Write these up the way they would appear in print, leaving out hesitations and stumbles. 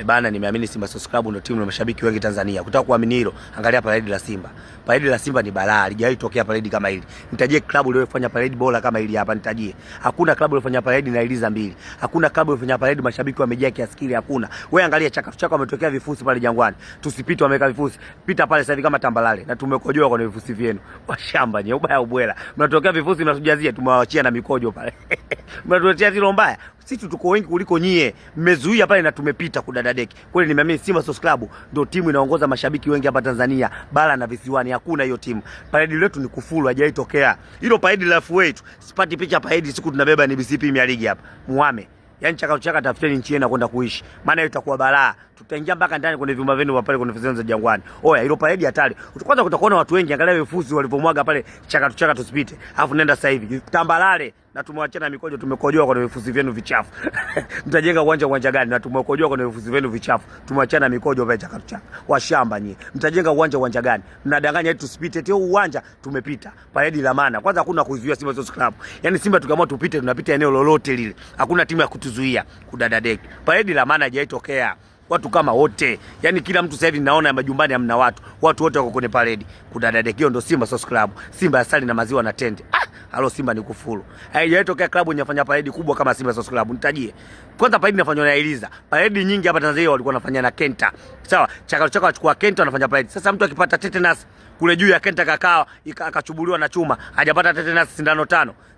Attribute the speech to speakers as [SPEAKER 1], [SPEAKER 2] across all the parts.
[SPEAKER 1] Bana, nimeamini Simba Sports Club ndio timu na mashabiki wengi Tanzania. Kutaka kuamini hilo, angalia parade la Simba. Parade la Simba ni balaa, halijawahi tokea parade kama hili. Nitajie klabu iliyofanya parade bora kama hili hapa, nitajie. Hakuna klabu iliyofanya parade na iliza mbili. Hakuna klabu iliyofanya parade mashabiki wamejaa kiasi kile, hakuna. Wewe angalia chakafu wametokea vifusi pale Jangwani. Tusipite wameweka vifusi. Pita pale sasa hivi kama tambalale na tumekojoa kwa vifusi vyenu. Washamba nye ubaya ubwela. Mnatokea vifusi mnatujazia, tumewaachia na mikojo pale. Mnatuletea zilo mbaya. Sisi tuko wengi kuliko nyie. Mmezuia pale na tumepita kudadadeki. Kweli nimeamini Simba Sports Club ndio timu inaongoza mashabiki wengi hapa Tanzania, bara na visiwani. Hakuna hiyo timu. Parade letu ni kufuru, haijai tokea. Hilo parade la FA tu. Sipati picha parade siku tunabeba ni BC Premier League hapa. Muame. Yaani chaka tafuteni nchi yenu kwenda kuishi. Maana itakuwa balaa. Tutaingia mpaka ndani kwenye vyumba vyenu pale kwenye ofisi za Jangwani. Oya, hilo parade hatari. Kwanza kutakuona watu wengi, angalia vifusi walipomwaga pale chaka tusipite. Alafu nenda sasa hivi. Tambalale na tumewachana na mikojo, tumekojoa kwa vifusi vyenu vichafu. Mtajenga uwanja gani na tumekojoa kwa vifusi vyenu vichafu. Tumewachana mikojo pale chaka. Washamba nyie. Mtajenga uwanja gani? Mnadanganya eti tusipite eti uwanja tumepita. Parade la maana. Kwanza hakuna kuzuia Simba Sports Club. Yaani Simba tukiamua tupite tunapita eneo lolote lile. Hakuna timu ya kutuzuia kudadadeki. Parade la maana haijaitokea. Watu kama wote, yani kila mtu sasa hivi naona majumbani hamna watu wote wako kwenye parade kudadadekio. Ndo Simba Sports Club, Simba asali na maziwa na tende. Halo, Simba ni kufuru. Haijatokea klabu inafanya parade kubwa kama Simba Sports Club. Nitajie kwanza, parade inafanywa na Eliza. Parade nyingi hapa Tanzania walikuwa wanafanya na Kenta, sawa. Chaka wachukua Kenta wanafanya parade. Sasa mtu akipata tetanus kule juu ya Kenta kakao akachubuliwa na chuma, hajapata tetanus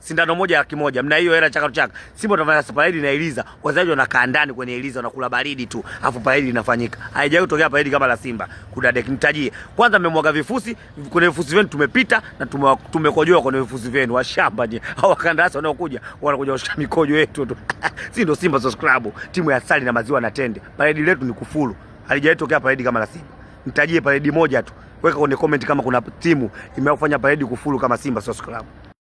[SPEAKER 1] sindano moja $100,000. Mna hiyo hela chaka. Simba tunafanya parade na Eliza, wazaji wanakaa ndani kwenye Eliza wanakula baridi tu, afu parade inafanyika. Haijawahi kutokea parade kama la Simba kudadeki. Nitajie kwanza, mmemwaga vifusi kwenye vifusi vyenu, tumepita na tumekojoa kwenye vifusi vyenu. Washamba je, hao wakandarasi wanaokuja wanakuja kushika mikojo yetu tu. Si ndo Simba Sports Club, timu ya asali na maziwa na tende. Parade letu ni kufuru, halijawahi tokea parade kama la Simba. Nitajie parade moja tu, weka kwenye comment kama kuna timu imefanya parade kufuru kama Simba Sports Club.